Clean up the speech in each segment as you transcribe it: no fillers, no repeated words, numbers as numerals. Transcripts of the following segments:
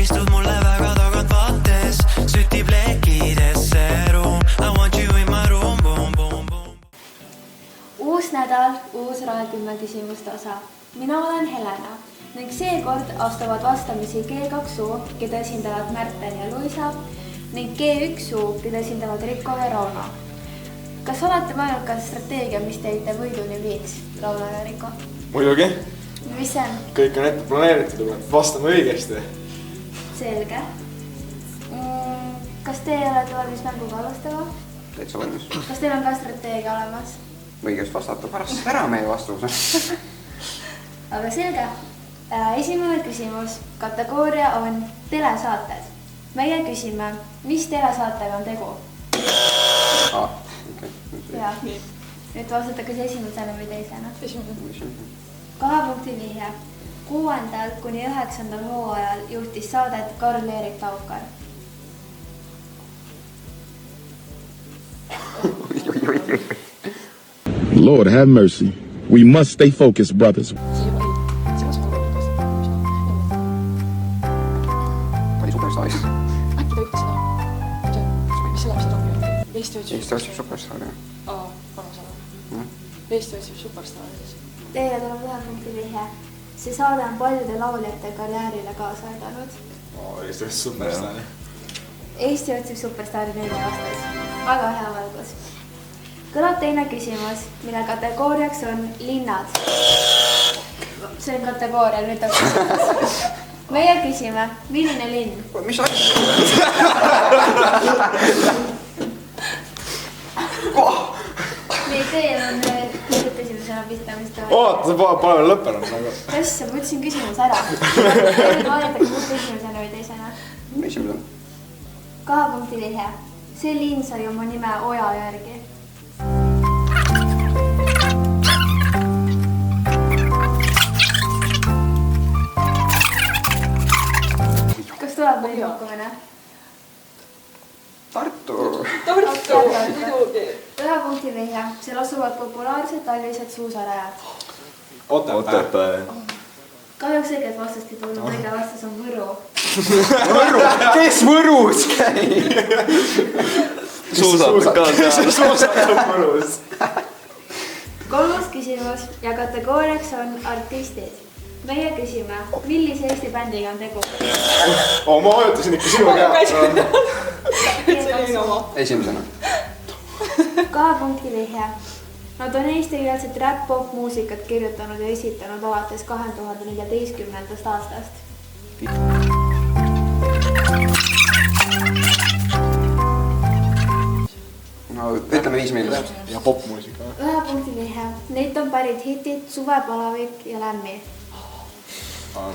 istud mulle väga tagant vaates, sütib lekidesse ruum. I want you in my room, boom, boom, boom. Uus nädal, uus Raadkümme küsimuste osa. Mina olen Helena ning seekord astuvad vastamisi G2 suu, keda esindavad Märten ja Luisa ning G1 suu, keda esindavad Riko ja Rauno. Kas olete mõelnud ka strateegia, mis teid võiduni viiks, Rauno ja Riko? Muidugi. Mis see on? Kõik on ette planeeritud, vastame õigesti. Selge. Kas teie olete valmis mänguga alustama? Täitsa valmis. Kas teil on ka strateegia olemas? Võigest vastata pärast ära meie vastus. Aga selge. Esimene küsimus. Kategooria on telesaated. Meie küsime, mis telesaatega on tegu? Ja. Nüüd vastata kas esimesena või teisena. 2 punkti vihje. 6. kuni 9. hooajal juhtis saadet Karl-Erik Taukar. Lord have mercy. We must stay focused, brothers. Oli Superstaaris. Äkki ta juhtis seda? Mis see läheb seda rohkem? Eesti otsib Superstaari. Paras ala. Eesti otsib Superstaari. Teile tuleb 1 punkti vihje. See saade on paljude lauljate karjäärile kaasa aidanud. Eesti otsib Superstaari. Eesti otsib Superstaari 4 vastas. Väga hea valgus. Kõlab teine küsimus, mille kategooriaks on linnad. See on kategooria, nüüd on küsimus. Meie küsime, milline linn? Mis asja? Nii, teil on esimesena pistamist. Oota, sa pole veel lõppenud. Kas, ma ütlesin küsimus ära. Teil valida kus esimesena või teisena? Esimesena. 2 punkti vihje. See linn sai oma nime Oja järgi. Kas tuleb mõni pakkumine? Tartu. Muidugi. 1 punkti vihje. Seal asuvad populaarsed talvised suusarajad. Otepää. Kahjuks õiget vastust ei tulnud, õige vastus on Võru. Võru? Kes Võrus käib? Suusatab ka seal. Suusatab Võrus. 3. küsimus ja kategooriaks on artistid. Meie küsime, millise Eesti bändiga on tegu? Ma ajutasin ikka sinu käe. Esimesena. 2 punkti vihje. Nad on eestikeelset rap-pop muusikat kirjutanud ja esitanud alates 2014. aastast. No, ütleme 5 miljonit. Ja popmuusika. 1 punkti vihje. Neid on pärit hitid Suvepalavik ja Lämmi.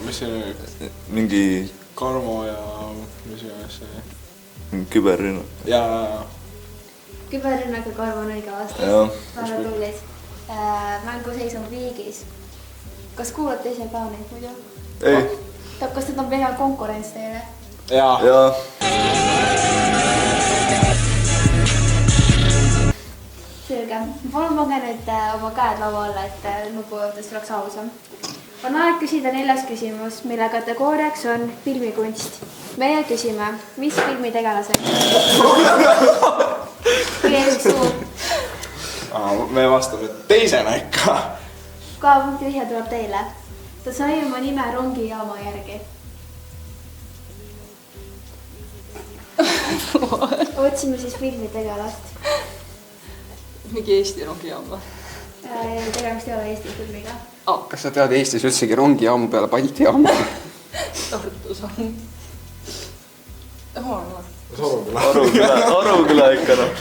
Mis see mingi Karmo ja mis see? Küberrünnak. Ja Küberrünnaga Karvo on õige vastus. Väga tullid. Mänguseis on viigis. Kas kuulate ise ka neid muidu? Ei. Kas need on pigem konkurents teile? Jaa. Selge. Palun pange nüüd oma käed laua alla, et nupujuhtest oleks ausam. On aeg küsida 4. küsimus, mille kategooriaks on filmikunst. Meie küsime, mis filmi tegelaseks? Me vastame teisena ikka. 2 punkti vihje tuleb teile. Ta sai oma nime rongijaama järgi. Otsime siis filmi tegelast. Mingi Eesti rongijaam või? Tegemist ei ole Eesti filmiga. Kas sa tead Eestis üldsegi rongijaamu peale Balti jaamu? Tartus on. Aruküla ikka noh.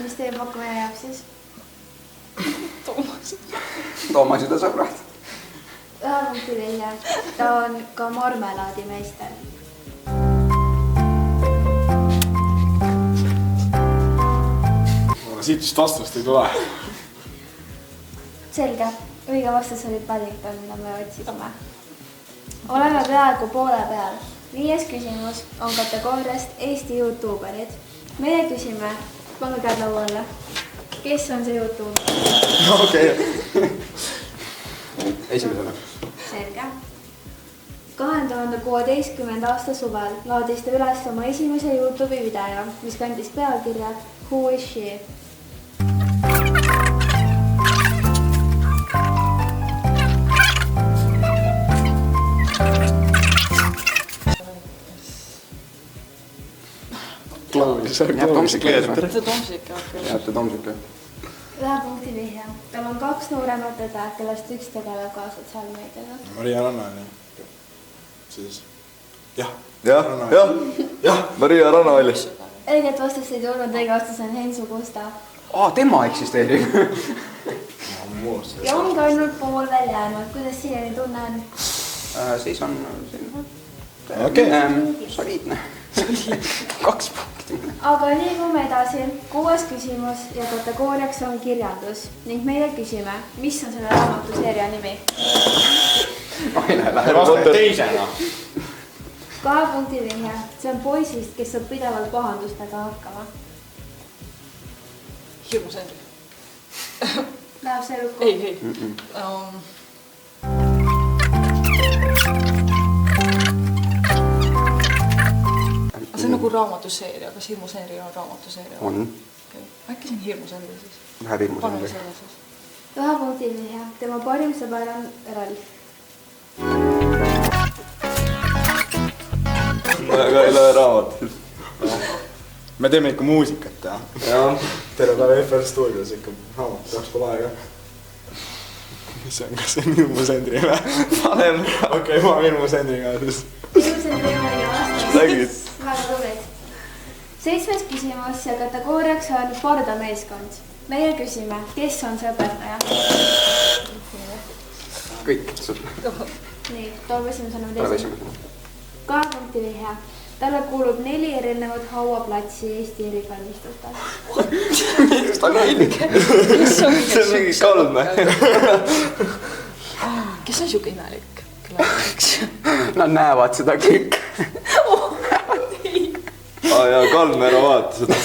Mis teie pakkumine jääb siis? Toomaside sõbrad. 1 punkti vihje. Ta on ka marmelaadimeister. Siit vist vastust ei tule. Selge. Õige vastus oli Paddington, mida me otsisime. Oleme peaaegu poole peal. 5. küsimus on kategooriast Eesti YouTuberid. Meie küsime, pange käed laua alla. kes on see Youtube? okei. Esimesena. Selge. 2016. aasta suvel laadis ta üles oma esimese YouTube'i video, mis kandis pealkirja Who is she? Jääb Tomsik ees või? see Tomsik jah küll. Jääte Tomsik jah? 1 punkti vihja. Tal on 2 nooremat õde, kellest üks tegeleb ka sotsiaalmeediaga. Maria Ranna on ju. Siis. Jah. jah, Maria Ranna oli. Õiget vastust ei tulnud, õige vastus on Hensu Kusta. Tema eksisteerib. Ja ongi ainult pool veel jäänud. Kuidas siiani tunne on? Siis on Okei. soliidne. 2 punkti. Aga liigume edasi. 6. küsimus ja kategooriaks on kirjandus. Ning meie küsime, mis on selle raamatuseeria nimi? Aine läheb. Vastame teisena. 2 punkti vihja. See on poisist, kes saab pidevalt pahandustega hakkama. Hirmus Henri. Läheb see lukku? Ei. See on nagu raamatuseeria, kas Hirmus Henri on raamatuseeria? On. Okay. Äkki see on Hirmus Henri siis? Läheb Hirmus Paneme Henri. selle siis. 1 punkti vihja. Tema parim sõber on Ralf. Väga ei loe raamatut. Me teeme ikka muusikat, jah. Jah. Terve päev FR stuudios ikka raamat, peaks pole aega. Mis see on, kas see on Hirmus Henri või? Panen. Okei, ma olen Hirmus Henriga siis. Hirmus Henri on õige vastus. Nägid? Väga tublid. 7. küsimus ja kategooriaks on pardameeskond. Meie küsime, kes on see õpetaja? Kõik. Nii, toob esimesena või Tuleb teisena. esimesena. 2 punkti vihja. Talle kuulub 4 erinevat hauaplatsi Eesti erikalmistustel. Ta on õilik. See on mingi kalme. Kes on siuke imelik? Nad näevad seda kõik. Ja kalme ära vaata seda.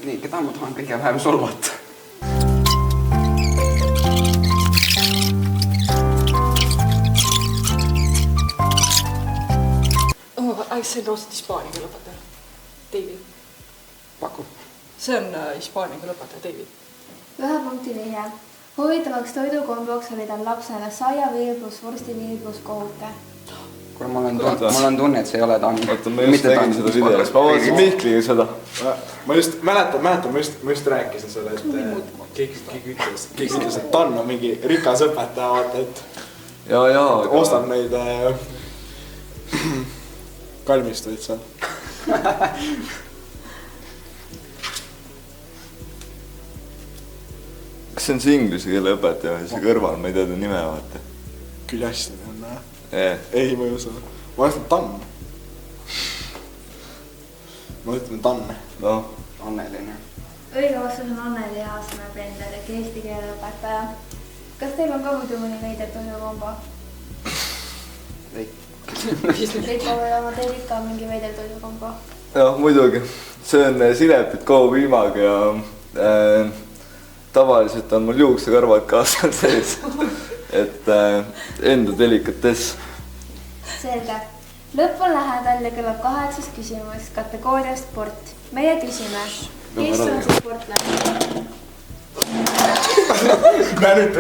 Nii, keda ma tahan kõige vähem solvata? See on roosat hispaania keele õpetaja. David. Paku. See on hispaania keele õpetaja David. 1 punkti vihja. Huvitavaks toidukomboks oli tal lapsena saiaviil pluss vorstiviil pluss kohuke. Kuule, mul on tunne, et see ei ole ta. Oota, ma just tegin seda videos. Ma vaatasin Mihkliga seda. Ma just mäletan, ma just rääkisin seda, et keegi ütles, et Tann on mingi rikas õpetaja, vaata, et Ja. ostab neid kalmistuid seal. Kas see on see inglise keele õpetaja ja see kõrval, ma ei tea ta nime vaata. Küll hästi on, jah. Ei. Ma ei usu. Ma ütlen Tann. Ma ütlen Tann. Noh. Anneline. Õige vastus on Anneli Aasmäe Pendel ehk eesti keele õpetaja. Kas teil on ka muidu mõni veider toidukombo? Ei. Veiko või oma teil ikka mingi veider toidukombo? Jah, muidugi. See on silepid koopiimaga ja tavaliselt on mul juuksekarvad ka seal sees. Et enda delikatess. Selge. Lõpp on lähedal ja kõlab 8. küsimus kategooria sport. Meie küsime, kes on see sportlane? Mä nyt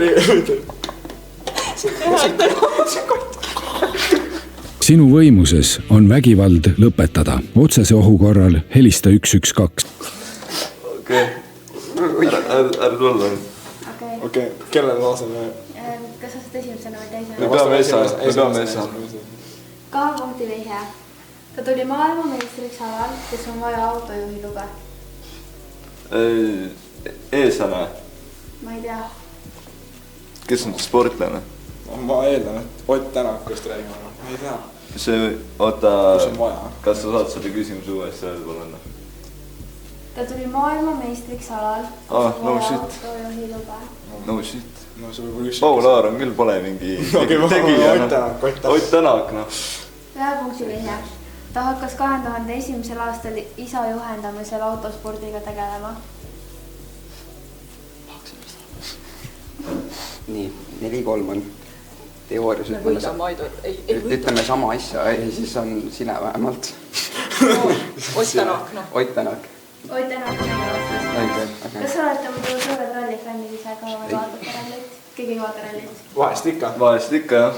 Sinu võimuses on vägivald lõpetada. Otsese ohu korral helista 112. Okei. Ära tulla. Okei, kellel laseme? Kas sa saad esimesena või teisena? Me peame esa. 2 punkti vihje. Ta tuli maailmameistriks alal, kes on vaja autojuhi lube. Eesana. Ma ei tea. Kes on sportlane? Ma eeldan, et Ott Tänakust räägime. Ma ei tea. See, oota, Kus on vaja? kas sa saad selle küsimuse uuesti öelda, palun? Ta tuli maailmameistriks alal, kes Ah, on no vaja shit. autojuhi lube. No shit. No see võib üks... Paul Aaron küll pole mingi Okei, tegija. Ott Tänak. Ott Tänak, noh. 1 punkti vihje. ta hakkas 2001. aastal isa juhendamisel autospordiga tegelema. nii, 4-3 on teoorias. me võidame Aido. Ütleme sama asja, ei siis on sina vähemalt. Ott Tänak, noh. Ott Tänak. Ott Tänak on õige vastus. Kas olete muidu suured rallifännid ise ka või vaatate rallit? Keegi ei vaata rallit? Vahest ikka. Vahest ikka, jah.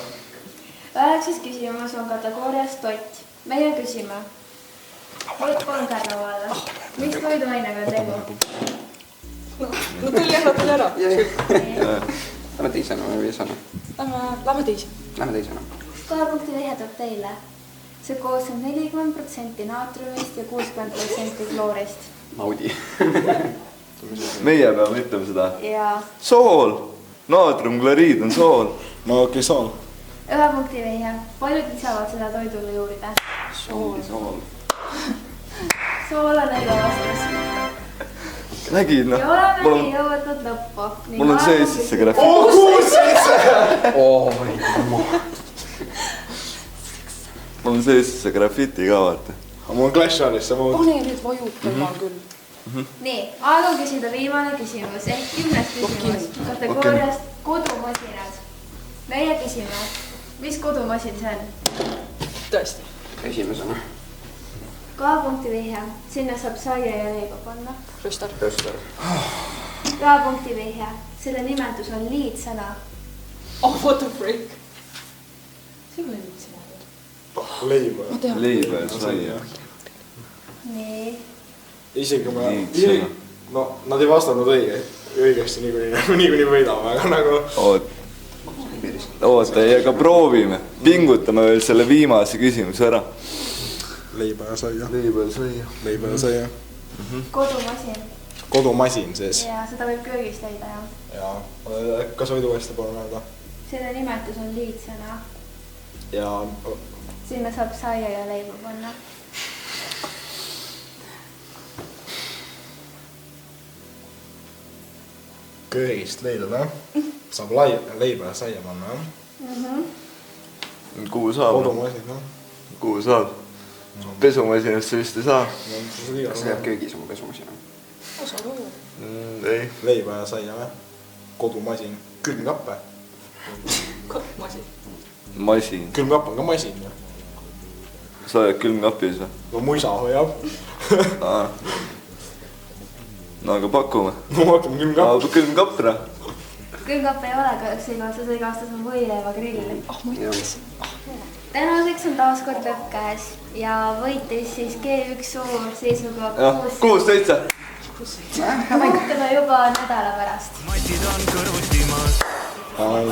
9. küsimus on kategoorias Tott. Meie küsime. Kolm kärnava alla. Mis toiduainega on tegu? No tuli ära. Lähme teisena või viisena? Lähme teise. Lähme teisena. 2 punkti vihjadab teile. See koosneb 40% naatriumist ja 60% kloorist. Naudi. Meie peame ütlema seda. Ja Sool! Naatriumkloriid on sool. No okei, sool. 1 punkti vihje. Paljud lisavad seda toidule juurde. Sool. Sool on õige vastus. Nägid, noh. Ja oleme jõudnud lõppu. Mul on sees siis see grafiit. 6-7! Mul on sees siis see grafiiti ka, vaata. Mul on Clash Royale'is see muud. Pane nüüd vajutama küll. Nii, aeg on küsida viimane küsimus ehk 10. küsimus kategooriast kodumasinad. Meie küsime, mis kodumasin see on? Tõesti. Esimesena. 2 punkti vihje. Sinna saab saia ja leiba panna. Röster. 2 punkti vihje. Selle nimetus on liidsõna. Oh, what the freak. See oli liidsõna. Leiba. Leiba ja saia. Nii. Isegi ma... Liidsõna. No, nad ei vastanud õigesti niikuinii võidame, aga nagu... Oota, aga proovime. Pingutame veel selle viimase küsimuse ära. Leiba ja saia. Leiba ja saia. Leiba ja saia. Kodumasin. Kodumasin sees. Ja seda võib köögist leida, jah. Ja, kas võid uuesti palun öelda? Selle nimetus on liidsõna. Ja... Sinna saab saia ja leiba panna. Köögist leida, saab leiba ja saia panna, jah? Kuhu saab? Kodumasin, jah? Kuhu saab? Pesumasinast sa vist ei saa? Kas sa jääb köögis oma pesumasina? Ei. Leiba ja saia, jah? Kodumasin. Külmkappe. Masin. Masin. Külmkapp on ka masin, jah? Sa oled külmkapis või? No muisa hoiab. No aga pakume. No hakkame külmkapp. Külmkapp, noh. Külmkapp ei ole kahjuks igastas, igastas on võileiva grill. Ma ütlesin. Tänaseks on taas kord lõpp käes ja võitis siis G1 suur seisuga 6-7. Kohtame juba nädala pärast. matid on kõrvuti maas. Ai.